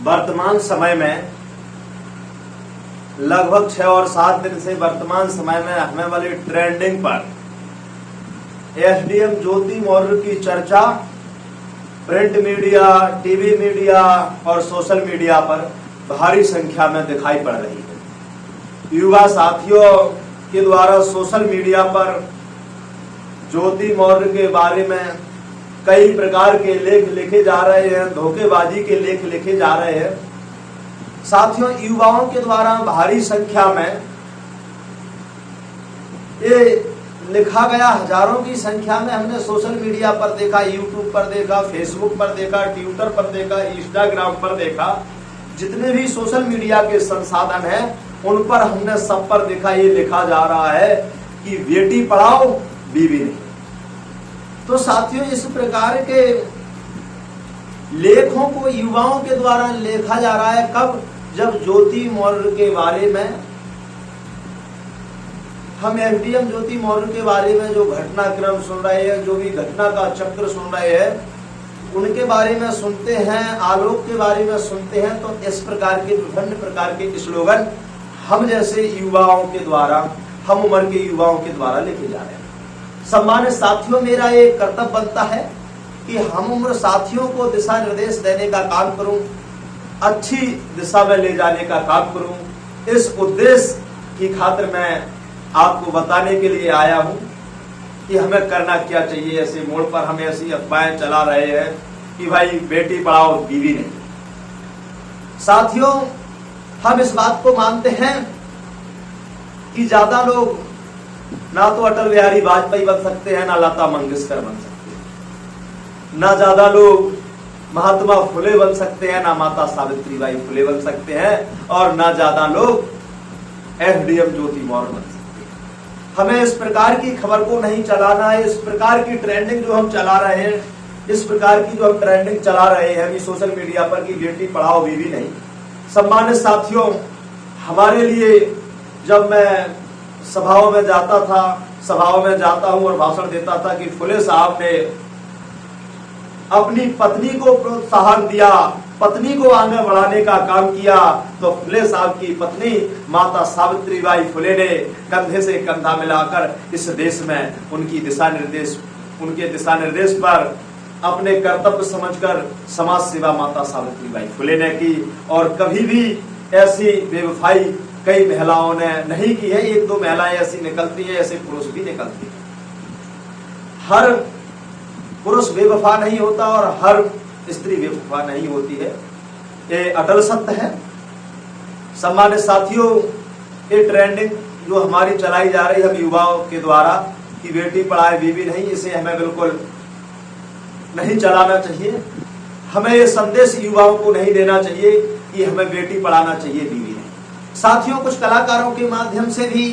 वर्तमान समय में लगभग 6 और 7 दिन से वर्तमान समय में हमें वाली ट्रेंडिंग पर एसडीएम ज्योति मौर्य की चर्चा प्रिंट मीडिया, टीवी मीडिया और सोशल मीडिया पर भारी संख्या में दिखाई पड़ रही है। युवा साथियों के द्वारा सोशल मीडिया पर ज्योति मौर्य के बारे में कई प्रकार के लेख लिखे जा रहे हैं, धोखेबाजी के लेख लिखे जा रहे हैं। साथियों, युवाओं के द्वारा भारी संख्या में ये लिखा गया, हजारों की संख्या में हमने सोशल मीडिया पर देखा, यूट्यूब पर देखा, फेसबुक पर देखा, ट्विटर पर देखा, इंस्टाग्राम पर देखा। जितने भी सोशल मीडिया के संसाधन हैं उन पर हमने सब पर देखा, ये लिखा जा रहा है कि बेटी पढ़ाओ बीवी नहीं। तो साथियों, इस प्रकार के लेखों को युवाओं के द्वारा लिखा जा रहा है। कब? जब ज्योति मौर्य के बारे में हम एसडीएम ज्योति मौर्य के बारे में जो घटनाक्रम सुन रहे हैं, जो भी घटना का चक्र सुन रहे हैं, उनके बारे में सुनते हैं, आलोक के बारे में सुनते हैं, तो इस प्रकार के विभिन्न प्रकार के स्लोगन हम जैसे युवाओं के द्वारा, हम उम्र के युवाओं के द्वारा लिखे जा रहे हैं। सम्मानित साथियों, मेरा ये कर्तव्य बनता है कि हम उम्र साथियों को दिशा निर्देश देने का काम करूं, अच्छी दिशा में ले जाने का काम करूं। इस उद्देश्य की खातिर मैं आपको बताने के लिए आया हूं कि हमें करना क्या चाहिए। ऐसे मोड़ पर हम ऐसी अफवाहें चला रहे हैं कि भाई बेटी पढ़ाओ बीवी नहीं। साथियों, हम इस बात को मानते हैं कि ज्यादा लोग ना तो अटल बिहारी वाजपेयी बन सकते हैं, ना लता मंगेशकर बन सकते हैं, ना ज्यादा लोग महात्मा फुले बन सकते हैं, ना माता सावित्रीबाई फुले बन सकते हैं, और ना ज्यादा लोग एसडीएम ज्योति मौर्य बन सकते हैं। हमें इस प्रकार की खबर को नहीं चलाना है। इस प्रकार की ट्रेंडिंग जो हम चला रहे हैं, इस प्रकार की जो हम ट्रेंडिंग चला रहे हैं सोशल मीडिया पर कि बेटी पढ़ाओ बीवी नहीं। सम्मानित साथियों, हमारे लिए जब मैं सभाओं में जाता हूं और भाषण देता था कि फुले साहब ने अपनी पत्नी को प्रोत्साहन दिया, पत्नी को आगे बढ़ाने का काम किया, तो फुले साहब की पत्नी माता सावित्रीबाई फुले ने कंधे से कंधा मिलाकर इस देश में उनके दिशा निर्देश पर अपने कर्तव्य समझकर समाज सेवा माता सावित्रीबाई फुले ने की। और कभी भी ऐसी बेवफाई कई महिलाओं ने नहीं की है। 1-2 महिलाएं ऐसी निकलती है, ऐसे पुरुष भी निकलते हैं। हर पुरुष बेवफा नहीं होता और हर स्त्री बेवफा नहीं होती है, ये अटल सत्य है। सम्मानित साथियों, ये ट्रेंडिंग जो हमारी चलाई जा रही है हम युवाओं के द्वारा कि बेटी पढ़ाए बीवी नहीं, इसे हमें बिल्कुल नहीं चलाना चाहिए। हमें ये संदेश युवाओं को नहीं देना चाहिए कि हमें बेटी पढ़ाना चाहिए बीवी नहीं। साथियों, कुछ कलाकारों के माध्यम से भी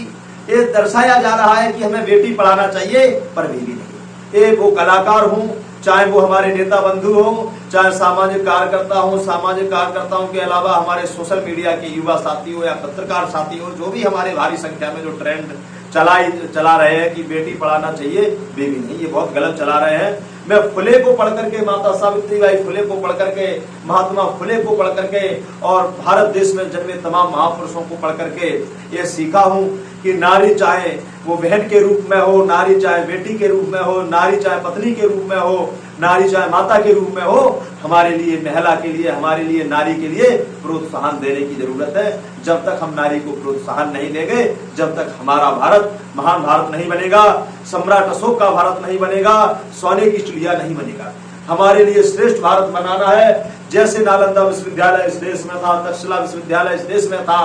ये दर्शाया जा रहा है कि हमें बेटी पढ़ाना चाहिए पर बीवी नहीं। ये वो कलाकार हों, चाहे वो हमारे नेता बंधु हो, चाहे सामाजिक कार्यकर्ता हो, सामाजिक कार्यकर्ताओं के अलावा हमारे सोशल मीडिया के युवा साथी हो या पत्रकार साथी हो, जो भी हमारे भारी संख्या में जो ट्रेंड चला रहे हैं कि बेटी पढ़ाना चाहिए बेबी नहीं, ये बहुत गलत चला रहे हैं। मैं फुले को पढ़ करके, माता सावित्रीबाई फुले को पढ़ करके, महात्मा फुले को पढ़ करके और भारत देश में जन्मे तमाम महापुरुषों को पढ़ करके ये सीखा हूं कि नारी चाहे वो बहन के रूप में हो, नारी चाहे बेटी के रूप में हो, नारी चाहे पत्नी के रूप में हो, नारी चाहे माता के रूप में हो, हमारे लिए, महिला के लिए, हमारे लिए, नारी के लिए प्रोत्साहन देने की जरूरत है। जब तक हम नारी को प्रोत्साहन नहीं देंगे, जब तक हमारा भारत महान भारत नहीं बनेगा, सम्राट अशोक का भारत नहीं बनेगा, सोने की चिड़िया नहीं बनेगा। हमारे लिए श्रेष्ठ भारत बनाना है। जैसे नालंदा विश्वविद्यालय इस देश में था, तक्षशिला विश्वविद्यालय इस देश में था,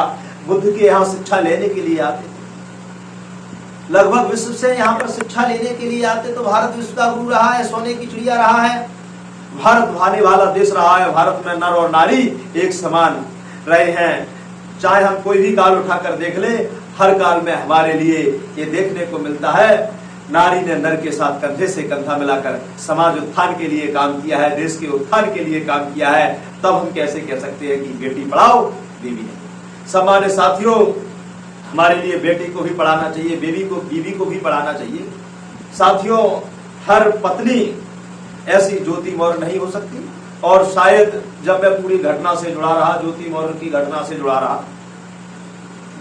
बुद्ध के यहाँ शिक्षा लेने के लिए आते, लगभग विश्व से यहाँ पर शिक्षा लेने के लिए आते, तो भारत विश्व का गुरु रहा है, सोने की चिड़िया रहा है, भारत भाने वाला देश रहा है। भारत में नर और नारी एक समान रहे हैं। चाहे हम कोई भी काल उठाकर देख ले, हर काल में हमारे लिए ये देखने को मिलता है, नारी ने नर के साथ कंधे से कंधा मिलाकर समाज उत्थान के लिए काम किया है, देश के उत्थान के लिए काम किया है। तब हम कैसे कह सकते हैं कि बेटी पढ़ाओ बीवी नहीं। सम्मानित साथियों, हमारे लिए बेटी को भी पढ़ाना चाहिए, बीवी को भी पढ़ाना चाहिए। साथियों, हर पत्नी ऐसी ज्योति मौर्य नहीं हो सकती। और शायद जब मैं पूरी घटना से जुड़ा रहा, ज्योति मौर्य की घटना से जुड़ा रहा,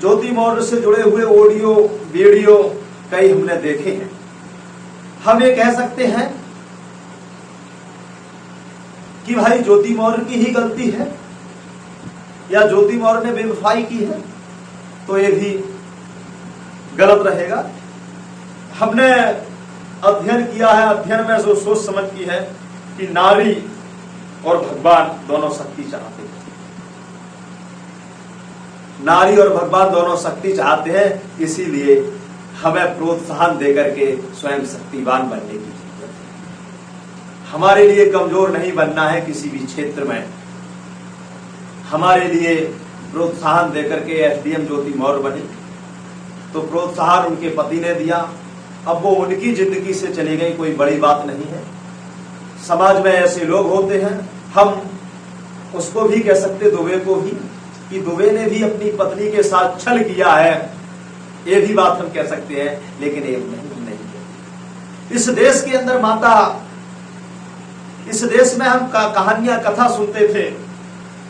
ज्योति मौर्य से जुड़े हुए ऑडियो वीडियो कई हमने देखे हैं। हम ये कह सकते हैं कि भाई ज्योति मौर्य की ही गलती है या ज्योति मौर्य ने बेवफाई की है, तो ये भी गलत रहेगा। हमने अध्ययन किया है, अध्ययन में जो सोच समझ की है कि नारी और भगवान दोनों शक्ति चाहते हैं, नारी और भगवान दोनों शक्ति चाहते हैं, इसीलिए हमें प्रोत्साहन देकर के स्वयं शक्तिवान बनने की जरूरत है। हमारे लिए कमजोर नहीं बनना है किसी भी क्षेत्र में, हमारे लिए प्रोत्साहन देकर के एसडीएम ज्योति मौर्य बने, तो प्रोत्साहन उनके पति ने दिया, अब वो उनकी जिंदगी से चली गई, कोई बड़ी बात नहीं है। समाज में ऐसे लोग होते हैं, हम उसको भी कह सकते, दुबे को भी, कि दुबे ने भी अपनी पत्नी के साथ छल किया है, ये भी बात हम कह सकते हैं, लेकिन ये नहीं कहते। इस देश के अंदर माता, इस देश में हम कहानियां कथा सुनते थे,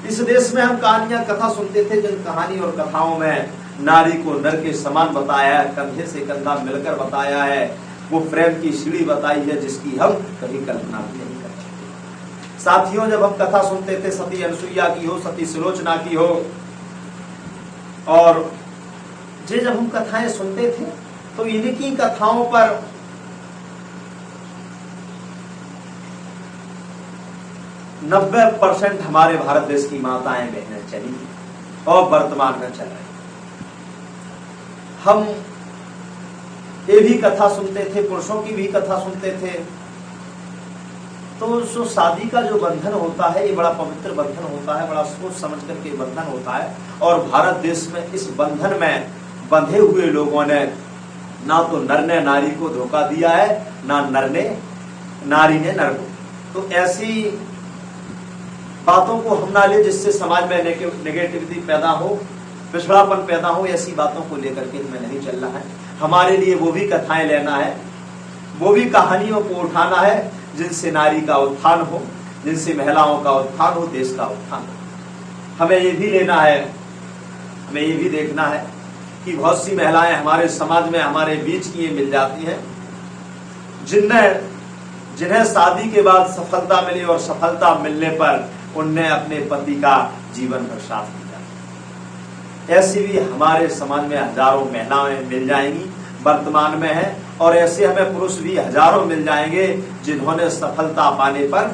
इस देश में हम कहानियां कथा सुनते थे, जिन कहानी और कथाओं में नारी को नर के समान बताया है, कंधे से कंधा मिलकर बताया है, वो प्रेम की सीढ़ी बताई है जिसकी हम कभी कल्पना भी नहीं कर सकते। साथियों, जब हम कथा सुनते थे सती अनुसुईया की हो, सती सुलोचना की हो, और जब हम कथाएं सुनते थे तो इनकी कथाओं पर %90 हमारे भारत देश की माताएं बहनें चली और वर्तमान में चल रही। हम ये भी कथा सुनते थे, पुरुषों की भी कथा सुनते थे, तो जो शादी का जो बंधन होता है, ये बड़ा पवित्र बंधन होता है, बड़ा सोच समझ करके बंधन होता है। और भारत देश में इस बंधन में बंधे हुए लोगों ने ना तो नर ने नारी को धोखा दिया है, ना नर ने नारी ने नर को। तो ऐसी बातों को हम ना ले जिससे समाज में नेगेटिविटी पैदा हो, पिछड़ापन पैदा हो, ऐसी बातों को लेकर के हमें नहीं चलना है। हमारे लिए वो भी कथाएं लेना है, वो भी कहानियों को उठाना है जिनसे नारी का उत्थान हो, जिनसे महिलाओं का उत्थान हो, देश का उत्थान हो। हमें ये भी लेना है, हमें ये भी देखना है कि बहुत सी महिलाएं हमारे समाज में हमारे बीच की मिल जाती हैं, जिन्हें शादी के बाद सफलता मिली और सफलता मिलने पर उनने अपने पति का जीवन भर साथ दिया। ऐसी भी हमारे समाज में हजारों महिलाएं मिल जाएंगी, वर्तमान में है, और ऐसे हमें पुरुष भी हजारों मिल जाएंगे जिन्होंने सफलता पाने पर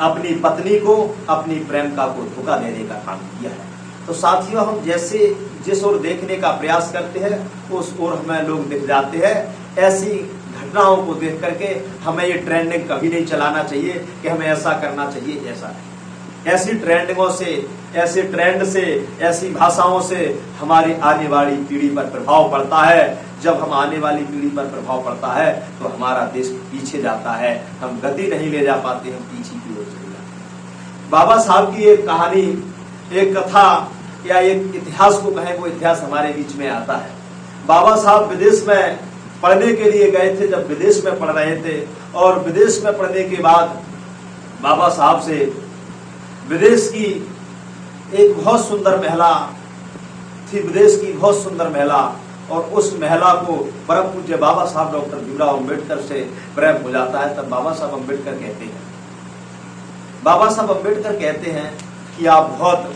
अपनी पत्नी को, अपनी प्रेमिका को धोखा देने का काम किया है। तो साथियों, हम जैसे जिस ओर देखने का प्रयास करते हैं उस ओर हमें लोग दिख जाते हैं। ऐसी घटनाओं को देख करके हमें ये ट्रेंडिंग कभी नहीं चलाना चाहिए कि हमें ऐसा करना चाहिए, ऐसा नहीं। ऐसी ट्रेंडिंगों से, ऐसे ट्रेंड से, ऐसी भाषाओं से हमारी आने वाली पीढ़ी पर प्रभाव पड़ता है। जब हम आने वाली पीढ़ी पर प्रभाव पड़ता है तो हमारा देश पीछे जाता है, हम गति नहीं ले जा पाते, हम पीछे की ओर चले जाते हैं। बाबा साहब की एक कहानी, एक कथा या एक इतिहास को कहें, वो इतिहास हमारे बीच में आता है। बाबा साहब विदेश में पढ़ने के लिए गए थे। जब विदेश में पढ़ रहे थे और विदेश में पढ़ने के बाद बाबा साहब से विदेश की एक बहुत सुंदर महिला थी, विदेश की बहुत सुंदर महिला, और उस महिला को परम पूज्य बाबा साहब डॉक्टर भीमराव अम्बेडकर से प्रेम हो जाता है। तब बाबा साहब अम्बेडकर कहते हैं, बाबा साहब अम्बेडकर कहते हैं कि आप बहुत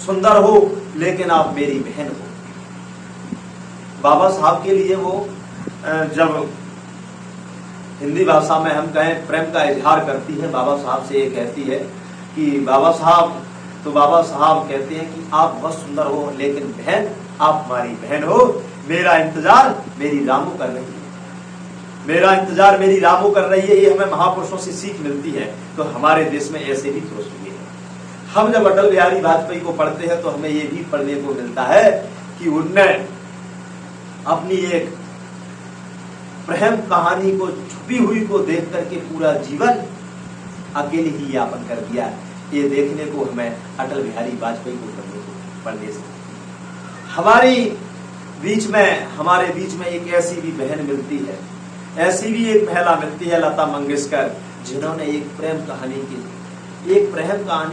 सुंदर हो लेकिन आप मेरी बहन हो। बाबा साहब के लिए वो जब हिंदी भाषा में हम कहें प्रेम का इजहार करती है, बाबा साहब से ये कहती है कि बाबा साहब, तो बाबा साहब कहते हैं कि आप बहुत सुंदर हो लेकिन बहन, आप हमारी बहन हो, मेरा इंतजार मेरी रामू कर रही है, मेरा इंतजार मेरी रामू कर रही है। ये हमें महापुरुषों से सीख मिलती है। तो हमारे देश में ऐसे भी पुरुष हुए हैं। हम जब अटल बिहारी वाजपेयी को पढ़ते हैं तो हमें ये भी पढ़ने को मिलता है कि उनने अपनी एक प्रेम कहानी को, छुपी हुई को देख करके पूरा जीवन अकेले ही यापन कर दिया। ये देखने को हमें अटल बिहारी वाजपेयी को पढ़ने से हमारे बीच में एक ऐसी भी बहन मिलती है, ऐसी भी एक महिला मिलती है, लता मंगेशकर, जिन्होंने एक प्रेम कहानी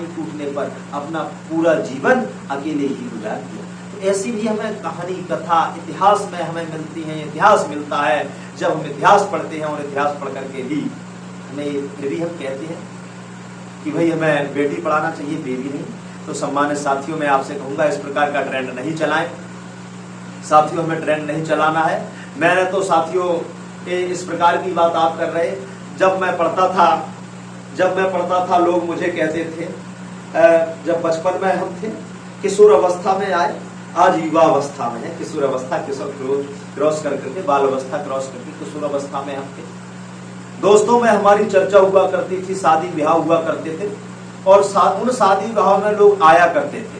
टूटने पर अपना पूरा जीवन अकेले ही गुजार दिया। तो ऐसी भी हमें कहानी, कथा इतिहास में हमें मिलती है, इतिहास मिलता है। जब हम इतिहास पढ़ते हैं और इतिहास पढ़ करके भी हमें फिर भी हम कहते हैं कि भाई हमें बेटी पढ़ाना चाहिए, बेबी नहीं। तो सम्मानित साथियों, मैं आपसे कहूंगा इस प्रकार का ट्रेंड नहीं चलाएं। साथियों, हमें ट्रेंड नहीं चलाना है। मैंने तो साथियों इस प्रकार की बात आप कर रहे, जब मैं पढ़ता था लोग मुझे कहते थे, जब बचपन में हम थे, किशोर अवस्था में आए, आज युवा अवस्था में है, किशोर अवस्था क्रॉस करके बाल अवस्था क्रॉस करके किशोर अवस्था में हम थे। दोस्तों में हमारी चर्चा हुआ करती थी, शादी ब्याह हुआ करते थे और उन शादी ब्याह में लोग आया करते थे।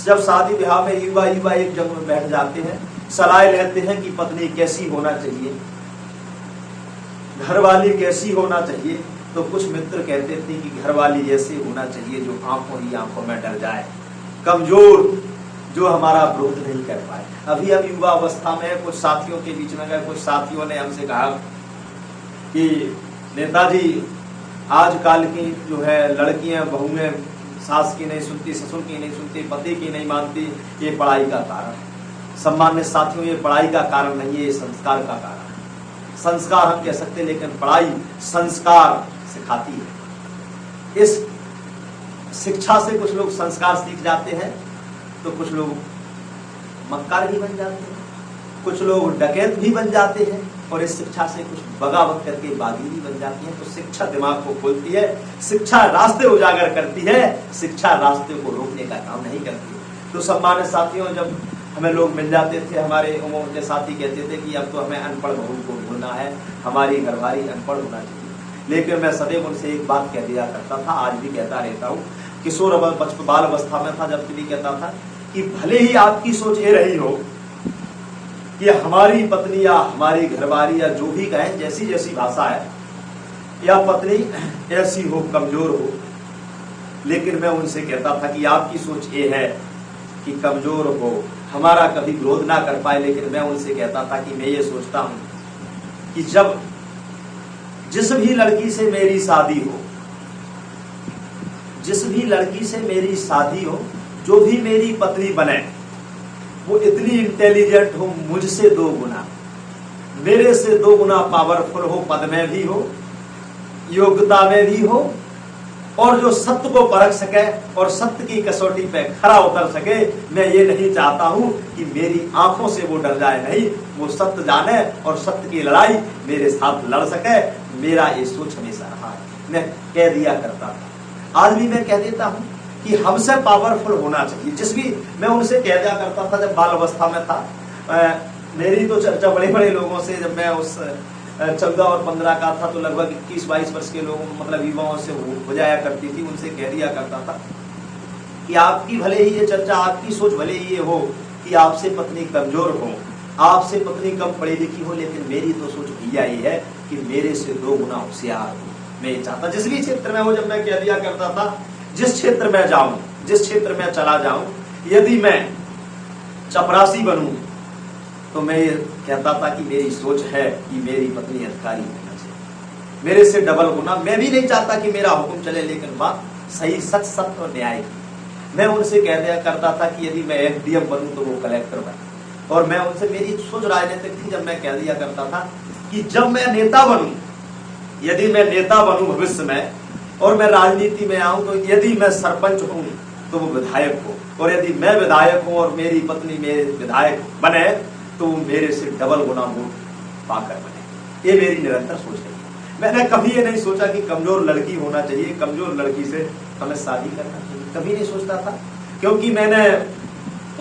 जब शादी ब्याह में युवा एक जगह में बैठ जाते हैं, सलाह लेते हैं कि पत्नी कैसी होना चाहिए, घरवाली कैसी होना चाहिए। तो कुछ मित्र कहते थे कि घरवाली ऐसे होना चाहिए जो आंखों ही आंखों में डर जाए, कमजोर, जो हमारा विरोध नहीं कर पाए। अभी हम युवा अवस्था में कुछ साथियों के बीच में गए, कुछ साथियों ने हमसे कहा कि नेताजी, आजकल की जो है लड़कियां बहुएं सास की नहीं सुनती, ससुर की नहीं सुनती, पति की नहीं मानती, ये पढ़ाई का कारण है। सम्मानित साथियों, ये पढ़ाई का कारण नहीं है, ये संस्कार का कारण है। संस्कार हम कह सकते हैं, लेकिन पढ़ाई संस्कार सिखाती है। इस शिक्षा से कुछ लोग संस्कार सीख जाते हैं, तो कुछ लोग मक्कार भी बन जाते हैं, कुछ लोग डकैत भी बन जाते हैं, और इस शिक्षा से कुछ बगावत करके बागी भी बन जाती है। तो शिक्षा दिमाग को खोलती है, शिक्षा रास्ते उजागर करती है, शिक्षा रास्ते को रोकने का काम नहीं करती है। तो सम्मानित साथियों, जब हमें लोग मिल जाते थे, हमारे उम्र के साथी कहते थे कि अब तो हमें अनपढ़ बहू को ढूंढना है, हमारी घरवाली अनपढ़ होना चाहिए। लेकिन मैं सदैव उनसे एक बात कह दिया करता था, आज भी कहता रहता हूँ, किशोर बाल अवस्था में था जब भी कहता था कि भले ही आपकी सोच ये रही हो कि हमारी पत्नी या हमारी घरवाली या जो भी कहें, जैसी जैसी भाषा है, या पत्नी ऐसी हो, कमजोर हो, लेकिन मैं उनसे कहता था कि आपकी सोच ये है कि कमजोर हो, हमारा कभी विरोध ना कर पाए। लेकिन मैं उनसे कहता था कि मैं ये सोचता हूं कि जब जिस भी लड़की से मेरी शादी हो, जिस भी लड़की से मेरी शादी हो, जो भी मेरी पत्नी बने, वो इतनी इंटेलिजेंट हो, मुझसे 2 गुना, मेरे से 2 गुना पावरफुल हो, पद में भी हो, योग्यता में भी हो, और जो सत्य को परख सके और सत्य की कसौटी पे खरा उतर सके। मैं ये नहीं चाहता हूं कि मेरी आंखों से वो डर जाए, नहीं, वो सत्य जाने और सत्य की लड़ाई मेरे साथ लड़ सके। मेरा ये सोच हमेशा रहा है, मैं कह दिया करता था, आज भी मैं कह देता हूं कि हमसे पावरफुल होना चाहिए। जिस भी मैं उनसे कह दिया करता था जब बाल अवस्था में था, मेरी तो चर्चा बड़े बड़े लोगों से, जब मैं उस 14 और 15 का था, तो लगभग 21-22 वर्ष के लोगों, मतलब युवाओं से हो जाया करती थी। उनसे कह दिया करता था कि आपकी भले ही ये चर्चा, आपकी सोच भले ही ये हो कि आपसे पत्नी कमजोर हो, आपसे पत्नी कम पढ़ी लिखी हो, लेकिन मेरी तो सोच भैया ये है कि मेरे से 2 गुना होशियार हो। मैं ये चाहता, जिस भी क्षेत्र में हो, जब मैं कह दिया करता था, जिस क्षेत्र में जाऊं, जिस क्षेत्र में चला जाऊं, यदि मैं चपरासी बनूं, तो मैं ये कहता था कि मेरी सोच है कि मेरी पत्नी अधिकारी होना चाहिए, मेरे से डबल गुना। मैं भी नहीं चाहता कि मेरा हुक्म चले, लेकिन बात सही, सत्य और न्याय की। मैं उनसे कह दिया करता था कि यदि मैं एसडीएम बनूं तो वो कलेक्टर बने। और मैं उनसे, मेरी सोच राजनीतिक थी, जब मैं कह दिया करता था कि जब मैं नेता बनूं, यदि मैं नेता बनूं भविष्य में और मैं राजनीति में आऊं, तो यदि मैं सरपंच हूं तो वो विधायक हो, और यदि मैं विधायक हूं और मेरी पत्नी मेरे विधायक बने तो मेरे से डबल गुना वोट पाकर बने। ये मेरी निरंतर सोच है। मैंने कभी ये नहीं सोचा कि कमजोर लड़की होना चाहिए, कमजोर लड़की से हमें शादी करना चाहिए, कभी नहीं सोचता था। क्योंकि मैंने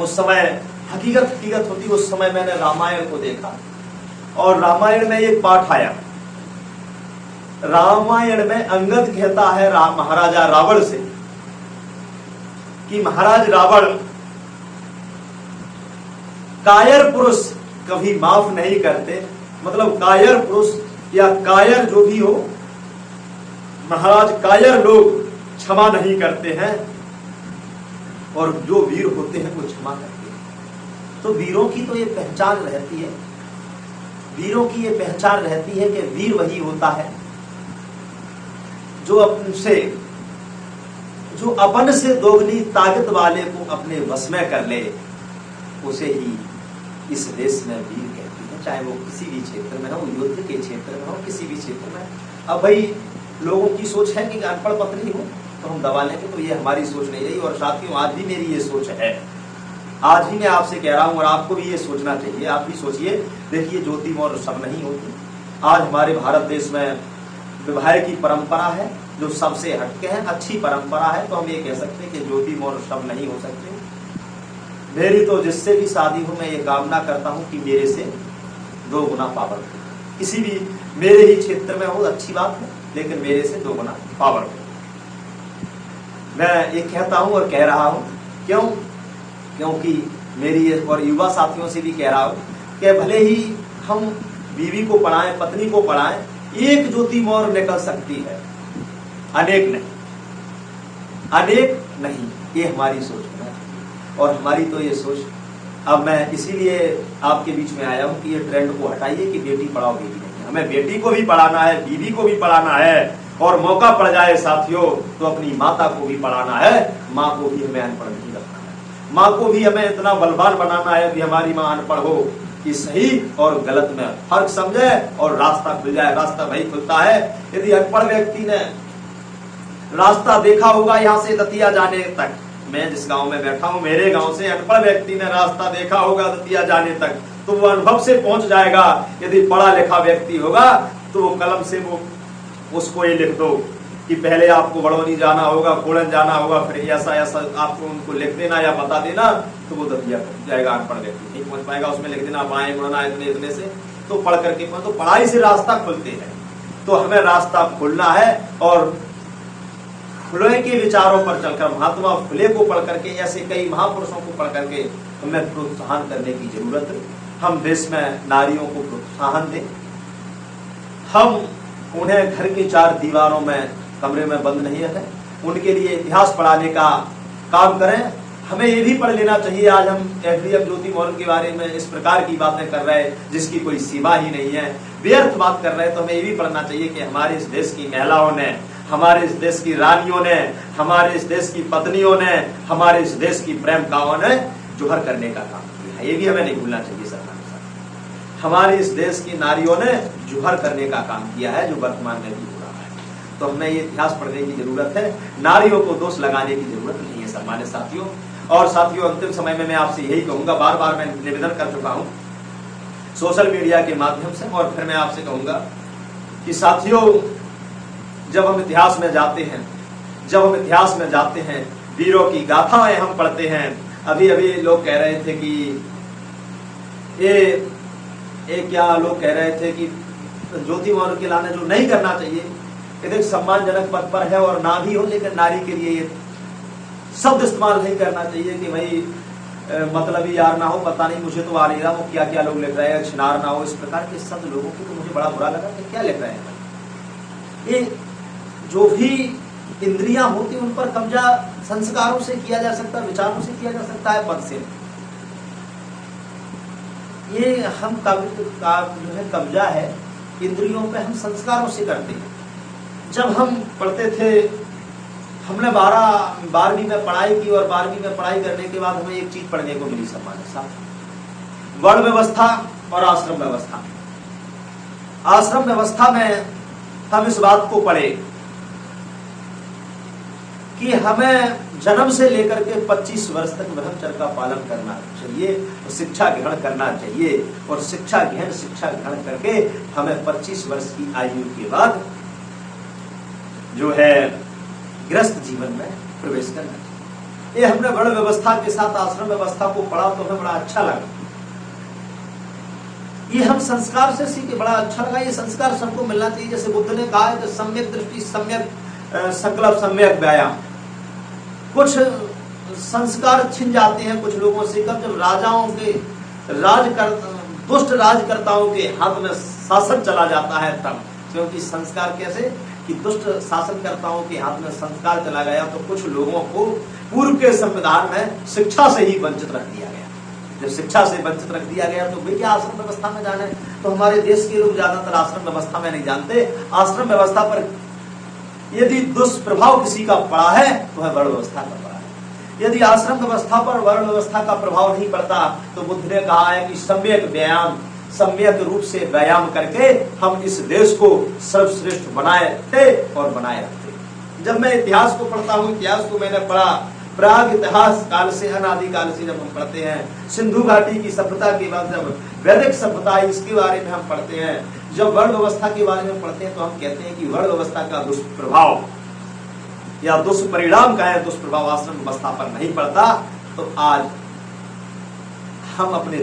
उस समय हकीकत होती, उस समय मैंने रामायण को देखा, और रामायण में एक पाठ आया। रामायण में अंगद कहता है महाराजा रावण से कि महाराज रावण, कायर पुरुष कभी माफ नहीं करते, मतलब कायर पुरुष या कायर जो भी हो, महाराज कायर लोग क्षमा नहीं करते हैं, और जो वीर होते हैं वो क्षमा करते हैं। तो वीरों की तो ये पहचान रहती है, वीरों की ये पहचान रहती है कि वीर वही होता है जो अपन से दोगुनी ताकत वाले को अपने वश में कर ले, उसे ही इस देश में वीर कहती है। चाहे वो किसी भी क्षेत्र में हो, युद्ध के क्षेत्र में हो, किसी भी क्षेत्र में। अब भाई लोगों की सोच है कि अनपढ़ पत्नी हो तो हम दबा लेंगे, तो ये हमारी सोच नहीं रही। और साथियों, आज भी मेरी ये सोच है, आज ही मैं आपसे कह रहा हूं और आपको भी ये सोचना चाहिए। आप भी सोचिए, देखिए ज्योति मौर्य सब नहीं होती। आज हमारे भारत देश में विवाह की परंपरा है जो सबसे हटके है, अच्छी परंपरा है, तो हम ये कह सकते हैं कि ज्योति मौर्य सब नहीं हो सकते। मेरी तो जिससे भी शादी हो, मैं ये कामना करता हूं कि मेरे से 2 गुना पावर हो, किसी भी मेरे ही क्षेत्र में हो, अच्छी बात है, लेकिन मेरे से 2 गुना पावर हो। मैं ये कहता हूं और कह रहा हूं, क्योंकि मेरी और युवा साथियों से भी कह रहा हूं कि भले ही हम बीवी को पढ़ाएं, पत्नी को पढ़ाएं, एक ज्योति मौर्य निकल सकती है, अनेक नहीं। ये हमारी सोच है और हमारी तो ये सोच। अब मैं इसीलिए आपके बीच में आया हूं कि ये ट्रेंड को हटाइए कि बेटी पढ़ाओ बेटी नहीं। हमें बेटी को भी पढ़ाना है, बीवी को भी पढ़ाना है, और मौका पड़ जाए साथियों तो अपनी माता को भी पढ़ाना है। माँ को भी हमें अनपढ़ नहीं रखना है, माँ को भी हमें इतना बलवान बनाना है कि हमारी माँ अनपढ़ हो कि सही और गलत में फर्क समझे और रास्ता खुल जाए। रास्ता वही खुलता है यदि अनपढ़ व्यक्ति ने रास्ता देखा होगा। यहाँ से दतिया जाने तक, मैं जिस गांव में बैठा हूँ, मेरे गांव से अनपढ़ व्यक्ति ने रास्ता देखा होगा दतिया जाने तक, तो वो अनुभव से पहुंच जाएगा। यदि पढ़ा लिखा व्यक्ति होगा तो वो कलम से वो उसको ये लिख दो कि पहले आपको बड़ौनी जाना होगा, कोड़न जाना होगा, फिर ऐसा आपको उनको लिख देना या बता देना, तो वो दतिया जाएगा। अनपढ़ व्यक्ति नहीं पहुंच पाएगा, उसमें लिख देना बाएं मुड़ना इतने से, तो पढ़ करके तो पढ़ाई से रास्ता खुलते हैं। तो हमें रास्ता खोलना है और फुले के विचारों पर चलकर, महात्मा फुले को पढ़ करके, ऐसे कई महापुरुषों को पढ़ करके हमें प्रोत्साहन करने की जरूरत है। हम देश में नारियों को प्रोत्साहन दें, हम उन्हें घर की 4 दीवारों में कमरे में बंद नहीं रखें, उनके लिए इतिहास पढ़ाने का काम करें। हमें ये भी पढ़ लेना चाहिए, आज हम एफडीएम ज्योति मौर्य के बारे में इस प्रकार की बातें कर रहे हैं जिसकी कोई सीमा ही नहीं है, व्यर्थ बात कर रहे हैं। तो हमें ये भी पढ़ना चाहिए कि हमारे इस देश की महिलाओं ने, हमारे इस देश की रानियों ने, हमारे इस देश की पत्नियों ने, हमारे इस देश की प्रेमिकाओं ने जोहर करने का काम किया है। ये भी हमें नहीं भूलना चाहिए। सर, हमारे इस देश की नारियों ने जोहर करने का काम किया है, जो वर्तमान में भी हो रहा है। तो हमें ये इतिहास पढ़ने की जरूरत है, नारियों को दोष लगाने की जरूरत नहीं है सम्मानित साथियों। और साथियों, अंतिम समय में मैं आपसे यही कहूंगा, बार बार मैं निवेदन कर चुका हूं सोशल मीडिया के माध्यम से, और फिर मैं आपसे कहूंगा कि साथियों, जब हम इतिहास में जाते हैं, वीरों की गाथाएं हम पढ़ते हैं। अभी लोग कह रहे थे कि क्या लोग कह रहे थे कि ज्योति मौर्य के लाने जो नहीं करना चाहिए, यदि सम्मानजनक पद पर है और ना भी हो, लेकिन नारी के लिए ये शब्द इस्तेमाल नहीं करना चाहिए कि भाई मतलब यार ना हो, पता नहीं, मुझे तो आ नहीं रहा वो क्या क्या लोग लिख रहे हैं, छिनार ना हो, इस प्रकार के शब्द लोगों को तो मुझे बड़ा बुरा लगा कि क्या लिख रहे हैं। ये जो भी इंद्रियां होती उन पर कब्जा संस्कारों से किया जा सकता है, विचारों से किया जा सकता है, पद से। ये हम जो है कब्जा है इंद्रियों पे, हम संस्कारों से करते हैं। जब हम पढ़ते थे, हमने 12वीं में पढ़ाई की, और 12वीं में पढ़ाई करने के बाद हमें एक चीज पढ़ने को मिली सम्मानित साथ, वर्ण व्यवस्था और आश्रम व्यवस्था। आश्रम व्यवस्था में हम इस बात को पढ़े कि हमें जन्म से लेकर के 25 वर्ष तक ब्रह्मचर्य का पालन करना चाहिए, और शिक्षा ग्रहण करना चाहिए, और शिक्षा ग्रहण करके हमें 25 वर्ष की आयु के बाद जो है गृहस्थ जीवन में प्रवेश करना चाहिए। ये हमने वर्ण व्यवस्था के साथ आश्रम व्यवस्था को पढ़ा तो हमें बड़ा अच्छा लगा। ये हम संस्कार से सीखे, बड़ा अच्छा लगा। ये संस्कार सबको मिलना चाहिए। जैसे बुद्ध ने कहा है कि सम्यक दृष्टि, सम्यक संकल्प, सम्यक व्यायाम। कुछ संस्कार छिन जाते हैं कुछ लोगों से कब, जब राजाओं के दुष्ट राजकर्ताओं के हाथ में शासन चला जाता है तब। क्योंकि संस्कार कैसे कि दुष्ट शासनकर्ताओं के हाथ में संस्कार चला गया तो कुछ लोगों को पूर्व के संविधान में शिक्षा से ही वंचित रख दिया गया। जब शिक्षा से वंचित रख दिया गया तो वे क्या आश्रम व्यवस्था में जाने। तो हमारे देश के लोग ज्यादातर आश्रम व्यवस्था में नहीं जानते। आश्रम व्यवस्था पर यदि दुष्प्रभाव किसी का पड़ा है तो वह वर्ण व्यवस्था का पड़ा है। यदि आश्रम व्यवस्था पर वर्ण व्यवस्था का प्रभाव नहीं पड़ता तो बुद्ध ने कहा है कि सम्यक रूप से व्यायाम करके हम इस देश को सर्वश्रेष्ठ बनाए थे और बनाए रखते। जब मैं इतिहास को पढ़ता हूँ, इतिहास को मैंने पढ़ा, प्राग इतिहास काल से, अनादि काल से जब हम पढ़ते हैं, सिंधु घाटी की सभ्यता के बाद जब वैदिक सभ्यता इसके बारे में हम पढ़ते हैं, जब वर्ण व्यवस्था के बारे में पढ़ते हैं तो हम कहते हैं कि वर्ण व्यवस्था का दुष्प्रभाव या दुष्परिणाम का है, दुष्प्रभाव आश्रम व्यवस्था पर नहीं पड़ता तो आज हम अपने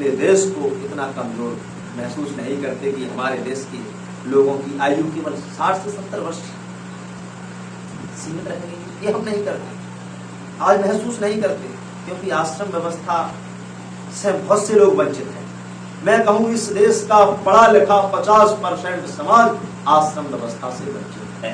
देश को इतना कमजोर महसूस नहीं करते कि हमारे देश के लोगों की आयु केवल 60 से 70 वर्ष सीमित रहेगी, ये हम नहीं करते, आज महसूस नहीं करते, क्योंकि आश्रम व्यवस्था से बहुत से लोग वंचित हैं। मैं कहूं इस देश का पढ़ा लिखा 50% समाज आश्रम व्यवस्था से वंचित है,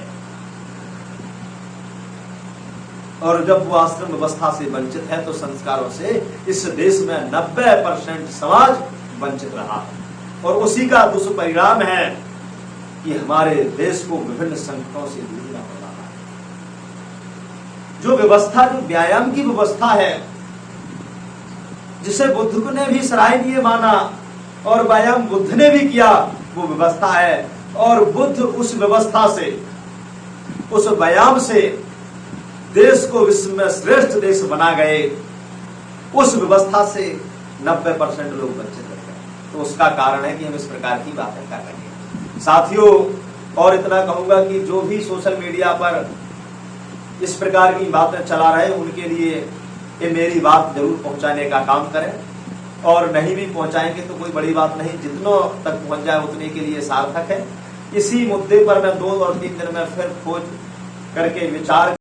और जब वो आश्रम व्यवस्था से वंचित है तो संस्कारों से इस देश में 90% समाज वंचित रहा है, और उसी का दुष्परिणाम है कि हमारे देश को विभिन्न संकटों से जूझना पड़ रहा है। जो व्यवस्था, जो व्यायाम की व्यवस्था है, जिसे बुद्ध ने भी सराहनीय माना और व्यायाम बुद्ध ने भी किया, वो व्यवस्था है, और बुद्ध उस व्यवस्था से, उस व्यायाम से देश को विश्व में श्रेष्ठ देश बना गए। उस व्यवस्था से 90% लोग वंचित रह गए, तो उसका कारण है कि हम इस प्रकार की बातें कर रहे हैं। साथियों, और इतना कहूंगा कि जो भी सोशल मीडिया पर इस प्रकार की बातें चला रहे उनके लिए ये मेरी बात जरूर पहुंचाने का काम करें, और नहीं भी पहुंचाएंगे तो कोई बड़ी बात नहीं, जितनों तक पहुंच जाए उतने के लिए सार्थक है। इसी मुद्दे पर मैं 2 और 3 दिन में फिर खोज करके विचार